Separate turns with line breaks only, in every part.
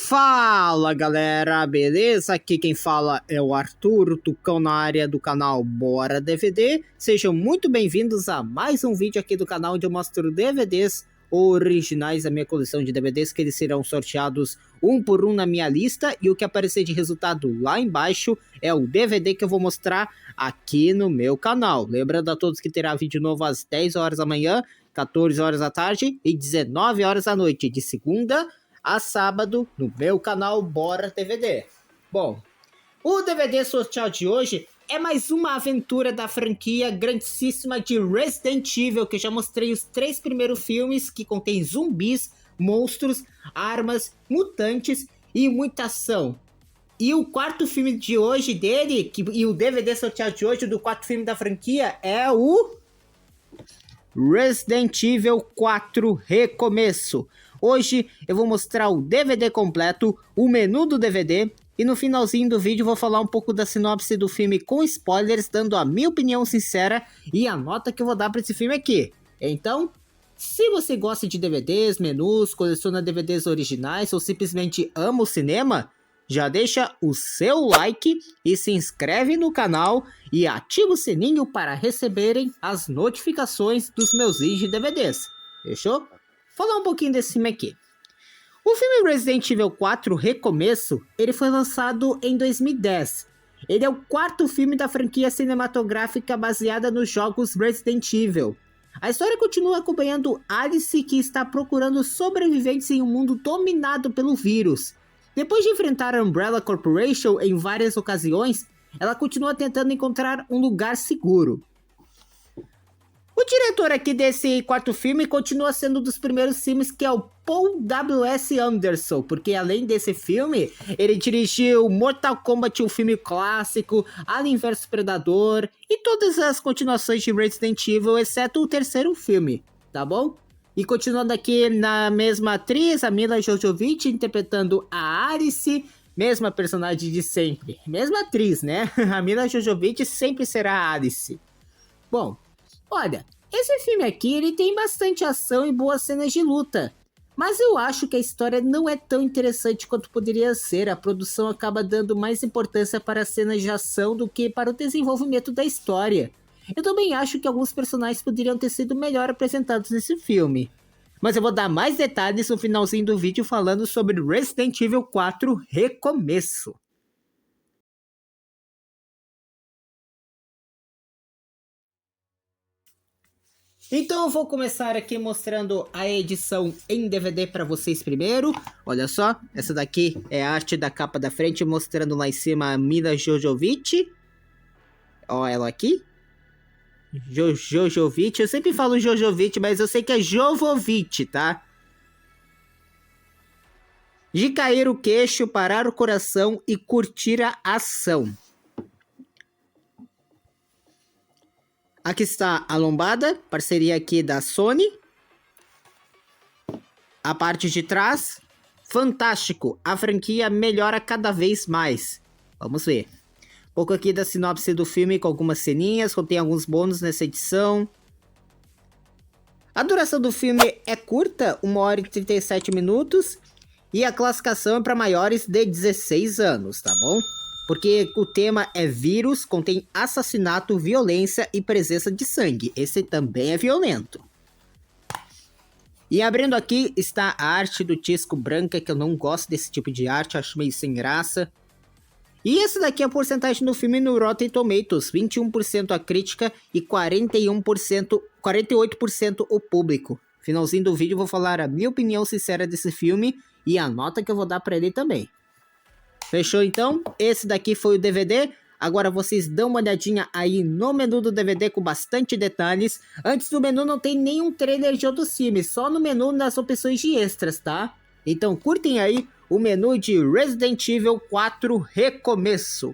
Fala galera, beleza? Aqui quem fala é o Arthur, o Tucão na área do canal Bora DVD. Sejam muito bem-vindos a mais um vídeo aqui do canal onde eu mostro DVDs originais da minha coleção de DVDs, que eles serão sorteados um por um na minha lista, e o que aparecer de resultado lá embaixo é o DVD que eu vou mostrar aqui no meu canal. Lembrando a todos que terá vídeo novo às 10 horas da manhã, 14 horas da tarde e 19 horas da noite, de segunda a sábado, no meu canal Bora DVD. Bom, o DVD sorteado de hoje é mais uma aventura da franquia grandíssima de Resident Evil, que eu já mostrei os 3 primeiros filmes, que contém zumbis, monstros, armas, mutantes e muita ação. E o quarto filme de hoje dele, e o DVD sorteado de hoje do quarto filme da franquia, é o Resident Evil 4 Recomeço. Hoje eu vou mostrar o DVD completo, o menu do DVD, e no finalzinho do vídeo vou falar um pouco da sinopse do filme com spoilers, dando a minha opinião sincera e a nota que eu vou dar para esse filme aqui. Então, se você gosta de DVDs, menus, coleciona DVDs originais ou simplesmente ama o cinema, já deixa o seu like e se inscreve no canal e ativa o sininho para receberem as notificações dos meus vídeos de DVDs. Fechou? Falar um pouquinho desse filme aqui. O filme Resident Evil 4 Recomeço, ele foi lançado em 2010. Ele é o quarto filme da franquia cinematográfica baseada nos jogos Resident Evil. A história continua acompanhando Alice, que está procurando sobreviventes em um mundo dominado pelo vírus. Depois de enfrentar a Umbrella Corporation em várias ocasiões, ela continua tentando encontrar um lugar seguro. O diretor aqui desse quarto filme continua sendo um dos primeiros filmes, que é o Paul W.S. Anderson, porque além desse filme, ele dirigiu Mortal Kombat, um filme clássico, Alien vs Predador e todas as continuações de Resident Evil, exceto o terceiro filme, tá bom? E continuando aqui na mesma atriz, a Milla Jovovich interpretando a Alice, mesma personagem de sempre, mesma atriz, né? A Milla Jovovich sempre será a Alice. Bom, olha, esse filme aqui ele tem bastante ação e boas cenas de luta, mas eu acho que a história não é tão interessante quanto poderia ser. A produção acaba dando mais importância para as cenas de ação do que para o desenvolvimento da história. Eu também acho que alguns personagens poderiam ter sido melhor apresentados nesse filme. Mas eu vou dar mais detalhes no finalzinho do vídeo falando sobre Resident Evil 4 Recomeço. Então eu vou começar aqui mostrando a edição em DVD para vocês primeiro. Olha só, essa daqui é a arte da capa da frente, mostrando lá em cima a Milla Jovovich. Ó ela aqui. Jovovich, eu sempre falo Jovovich, mas eu sei que é Jovovich, tá? De cair o queixo, parar o coração e curtir a ação. Aqui está a lombada, parceria aqui da Sony. A parte de trás, fantástico, a franquia melhora cada vez mais. Vamos ver. Um pouco aqui da sinopse do filme com algumas ceninhas, contém alguns bônus nessa edição. A duração do filme é curta, 1 hora e 37 minutos. E a classificação é para maiores de 16 anos, tá bom? Porque o tema é vírus, contém assassinato, violência e presença de sangue. Esse também é violento. E abrindo aqui está a arte do Tisco branca, que eu não gosto desse tipo de arte, acho meio sem graça. E esse daqui é a porcentagem do filme no Rotten Tomatoes, 21% a crítica e 48% o público. Finalzinho do vídeo eu vou falar a minha opinião sincera desse filme e a nota que eu vou dar para ele também. Fechou então? Esse daqui foi o DVD. Agora vocês dão uma olhadinha aí no menu do DVD com bastante detalhes. Antes do menu não tem nenhum trailer de outros filmes, só no menu nas opções de extras, tá? Então curtem aí o menu de Resident Evil 4 Recomeço.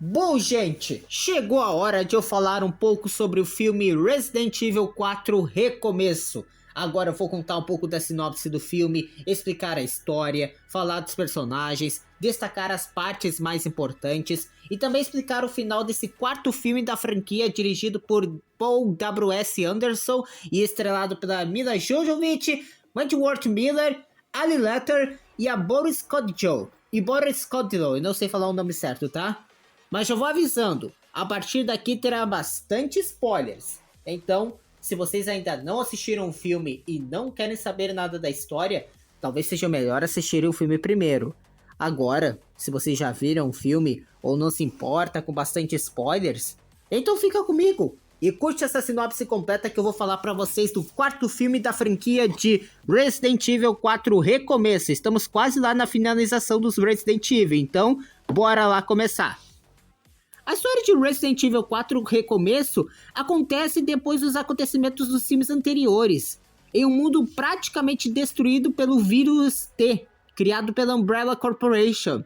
Bom, gente, chegou a hora de eu falar um pouco sobre o filme Resident Evil 4 Recomeço. Agora eu vou contar um pouco da sinopse do filme, explicar a história, falar dos personagens, destacar as partes mais importantes e também explicar o final desse quarto filme da franquia dirigido por Paul W.S. Anderson e estrelado pela Mila Jovovich, Wentworth Miller, Ali Letter e a Boris Kodjoe. E Boris Kodjoe, eu não sei falar o nome certo, tá? Mas já vou avisando, a partir daqui terá bastante spoilers. Então, se vocês ainda não assistiram o filme e não querem saber nada da história, talvez seja melhor assistirem o filme primeiro. Agora, se vocês já viram o filme ou não se importa com bastante spoilers, então fica comigo e curte essa sinopse completa que eu vou falar pra vocês do quarto filme da franquia de Resident Evil 4 Recomeço. Estamos quase lá na finalização dos Resident Evil, então bora lá começar. A história de Resident Evil 4 Recomeço acontece depois dos acontecimentos dos filmes anteriores, em um mundo praticamente destruído pelo vírus T, criado pela Umbrella Corporation.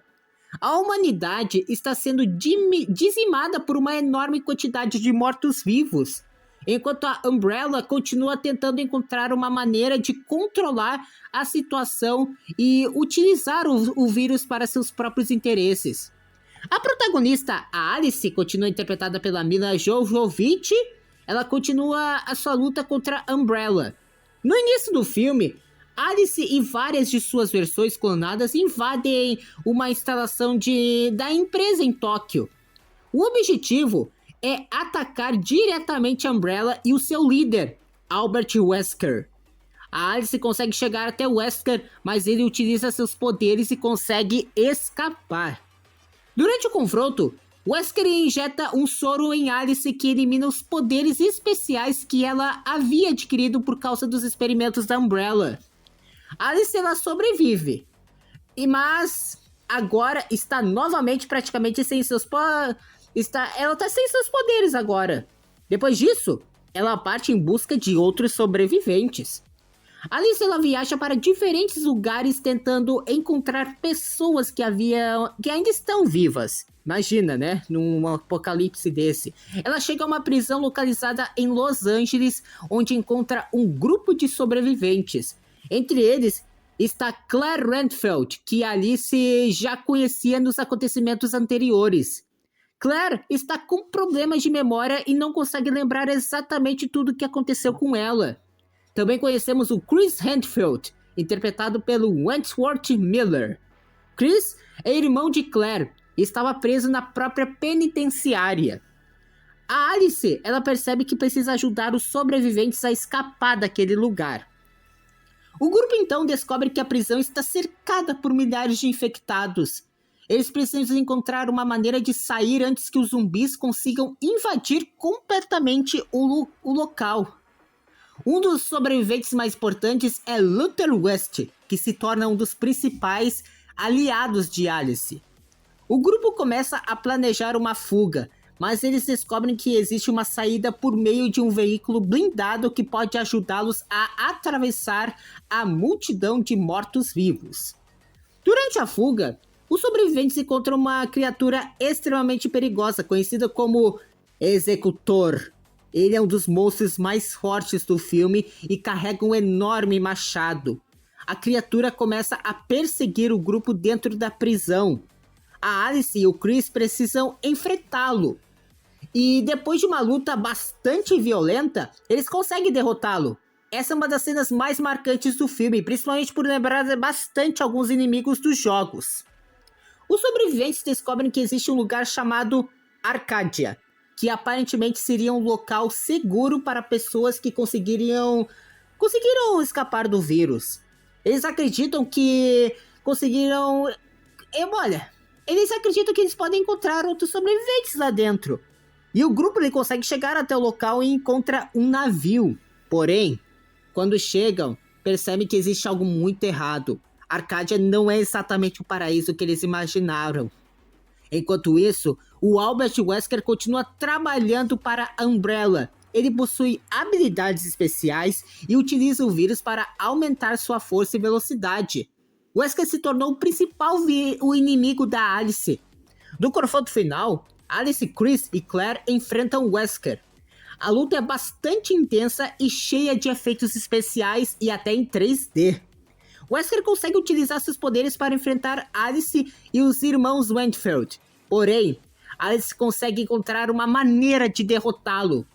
A humanidade está sendo dizimada por uma enorme quantidade de mortos-vivos, enquanto a Umbrella continua tentando encontrar uma maneira de controlar a situação e utilizar o vírus para seus próprios interesses. A protagonista, a Alice, continua interpretada pela Mila Jovovich. Ela continua a sua luta contra a Umbrella. No início do filme, Alice e várias de suas versões clonadas invadem uma instalação da empresa em Tóquio. O objetivo é atacar diretamente a Umbrella e o seu líder, Albert Wesker. A Alice consegue chegar até Wesker, mas ele utiliza seus poderes e consegue escapar. Durante o confronto, Wesker injeta um soro em Alice que elimina os poderes especiais que ela havia adquirido por causa dos experimentos da Umbrella. Alice ela sobrevive, mas agora está novamente praticamente sem seus ela está sem seus poderes agora. Depois disso, ela parte em busca de outros sobreviventes. Alice ela viaja para diferentes lugares tentando encontrar pessoas que ainda estão vivas. Imagina, né? Num apocalipse desse. Ela chega a uma prisão localizada em Los Angeles, onde encontra um grupo de sobreviventes. Entre eles está Claire Redfield, que Alice já conhecia nos acontecimentos anteriores. Claire está com problemas de memória e não consegue lembrar exatamente tudo o que aconteceu com ela. Também conhecemos o Chris Redfield, interpretado pelo Wentworth Miller. Chris é irmão de Claire e estava preso na própria penitenciária. A Alice, ela percebe que precisa ajudar os sobreviventes a escapar daquele lugar. O grupo então descobre que a prisão está cercada por milhares de infectados. Eles precisam encontrar uma maneira de sair antes que os zumbis consigam invadir completamente o local. Um dos sobreviventes mais importantes é Luther West, que se torna um dos principais aliados de Alice. O grupo começa a planejar uma fuga, mas eles descobrem que existe uma saída por meio de um veículo blindado que pode ajudá-los a atravessar a multidão de mortos-vivos. Durante a fuga, os sobreviventes encontram uma criatura extremamente perigosa, conhecida como Executor. Ele é um dos monstros mais fortes do filme e carrega um enorme machado. A criatura começa a perseguir o grupo dentro da prisão. A Alice e o Chris precisam enfrentá-lo. E depois de uma luta bastante violenta, eles conseguem derrotá-lo. Essa é uma das cenas mais marcantes do filme, principalmente por lembrar bastante alguns inimigos dos jogos. Os sobreviventes descobrem que existe um lugar chamado Arcadia, que aparentemente seria um local seguro para pessoas que conseguiram escapar do vírus. Eles acreditam que eles acreditam que eles podem encontrar outros sobreviventes lá dentro. E o grupo ele consegue chegar até o local e encontra um navio. Porém, quando chegam, percebem que existe algo muito errado. Arcadia não é exatamente o paraíso que eles imaginaram. Enquanto isso, o Albert Wesker continua trabalhando para a Umbrella. Ele possui habilidades especiais e utiliza o vírus para aumentar sua força e velocidade. Wesker se tornou o principal inimigo da Alice. No confronto final, Alice, Chris e Claire enfrentam Wesker. A luta é bastante intensa e cheia de efeitos especiais e até em 3D. Wesker consegue utilizar seus poderes para enfrentar Alice e os irmãos Wentfield. Porém, Alice consegue encontrar uma maneira de derrotá-lo.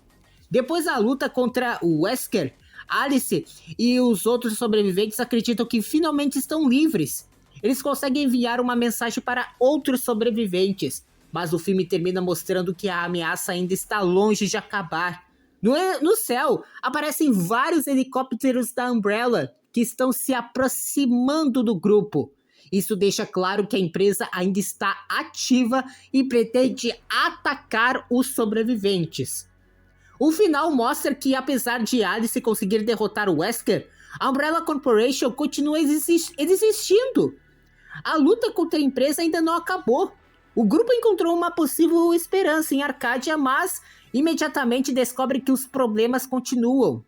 Depois da luta contra o Wesker, Alice e os outros sobreviventes acreditam que finalmente estão livres. Eles conseguem enviar uma mensagem para outros sobreviventes, mas o filme termina mostrando que a ameaça ainda está longe de acabar. No céu, aparecem vários helicópteros da Umbrella que estão se aproximando do grupo. Isso deixa claro que a empresa ainda está ativa e pretende atacar os sobreviventes. O final mostra que, apesar de Alice conseguir derrotar o Wesker, a Umbrella Corporation continua existindo. A luta contra a empresa ainda não acabou. O grupo encontrou uma possível esperança em Arcadia, mas imediatamente descobre que os problemas continuam.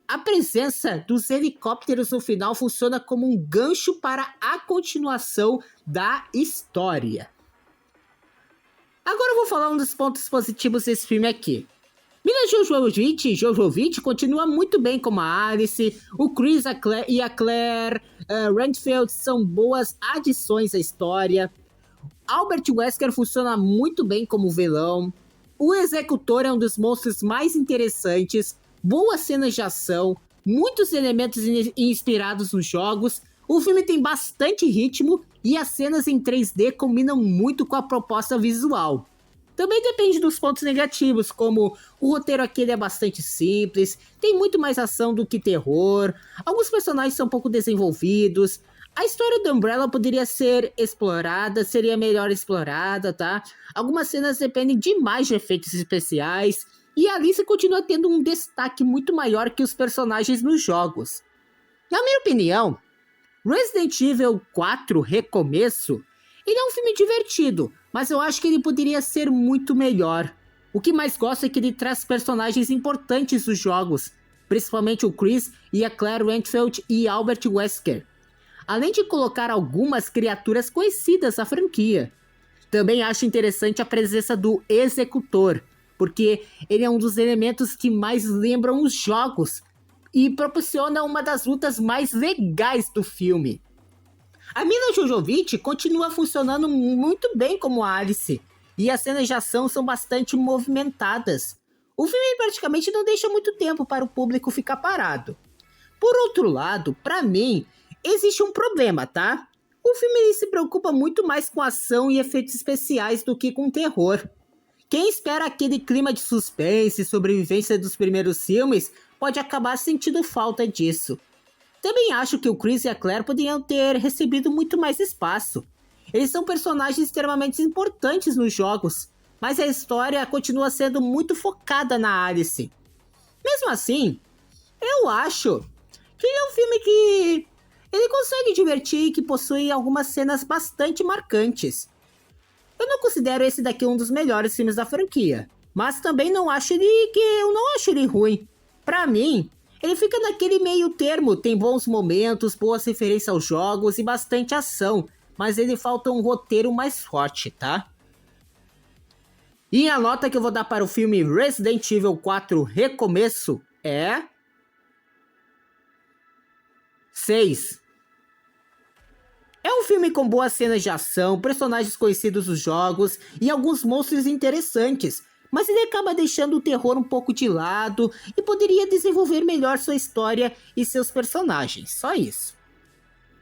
A presença dos helicópteros no final funciona como um gancho para a continuação da história. Agora eu vou falar um dos pontos positivos desse filme aqui. Milla Jovovich continua muito bem como a Alice, o Chris e a Claire Redfield são boas adições à história. Albert Wesker funciona muito bem como vilão. O Executor é um dos monstros mais interessantes. Boas cenas de ação, muitos elementos inspirados nos jogos. O filme tem bastante ritmo e as cenas em 3D combinam muito com a proposta visual. Também depende dos pontos negativos, como o roteiro aqui é bastante simples, tem muito mais ação do que terror, alguns personagens são pouco desenvolvidos, a história da Umbrella poderia ser explorada, seria melhor explorada, tá? Algumas cenas dependem demais de efeitos especiais, e a Alice continua tendo um destaque muito maior que os personagens nos jogos. Na minha opinião, Resident Evil 4 Recomeço, ele é um filme divertido, mas eu acho que ele poderia ser muito melhor. O que mais gosto é que ele traz personagens importantes dos jogos, principalmente o Chris e a Claire Redfield e Albert Wesker, além de colocar algumas criaturas conhecidas da franquia. Também acho interessante a presença do Executor, porque ele é um dos elementos que mais lembram os jogos e proporciona uma das lutas mais legais do filme. A Milla Jovovich continua funcionando muito bem como Alice, e as cenas de ação são bastante movimentadas. O filme praticamente não deixa muito tempo para o público ficar parado. Por outro lado, para mim, existe um problema, tá? O filme se preocupa muito mais com ação e efeitos especiais do que com terror. Quem espera aquele clima de suspense e sobrevivência dos primeiros filmes pode acabar sentindo falta disso. Também acho que o Chris e a Claire poderiam ter recebido muito mais espaço. Eles são personagens extremamente importantes nos jogos, mas a história continua sendo muito focada na Alice. Mesmo assim, eu acho que ele é um filme que ele consegue divertir e que possui algumas cenas bastante marcantes. Eu não considero esse daqui um dos melhores filmes da franquia, mas também não acho eu não acho ele ruim. Pra mim, ele fica naquele meio termo, tem bons momentos, boas referências aos jogos e bastante ação, mas ele falta um roteiro mais forte, tá? E a nota que eu vou dar para o filme Resident Evil 4 Recomeço é 6. É um filme com boas cenas de ação, personagens conhecidos dos jogos e alguns monstros interessantes, mas ele acaba deixando o terror um pouco de lado e poderia desenvolver melhor sua história e seus personagens, só isso.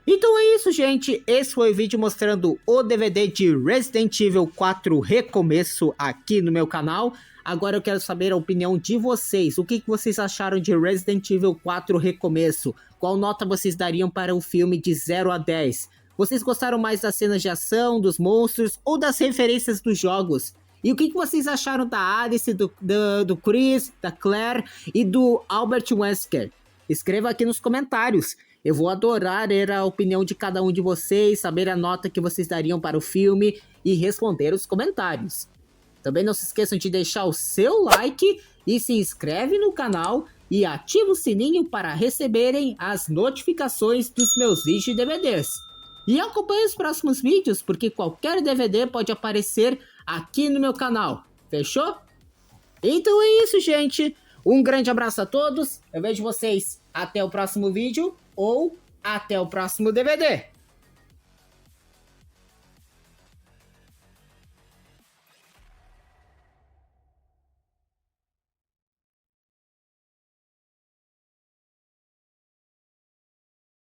Então é isso, gente, esse foi o vídeo mostrando o DVD de Resident Evil 4 Recomeço aqui no meu canal. Agora eu quero saber a opinião de vocês, o que vocês acharam de Resident Evil 4 Recomeço? Qual nota vocês dariam para o filme de 0 a 10? Vocês gostaram mais das cenas de ação, dos monstros ou das referências dos jogos? E o que vocês acharam da Alice, do Chris, da Claire e do Albert Wesker? Escreva aqui nos comentários. Eu vou adorar ler a opinião de cada um de vocês, saber a nota que vocês dariam para o filme e responder os comentários. Também não se esqueçam de deixar o seu like e se inscreve no canal e ativa o sininho para receberem as notificações dos meus vídeos e DVDs. E acompanhe os próximos vídeos, porque qualquer DVD pode aparecer aqui no meu canal. Fechou? Então é isso, gente. Um grande abraço a todos. Eu vejo vocês até o próximo vídeo ou até o próximo DVD.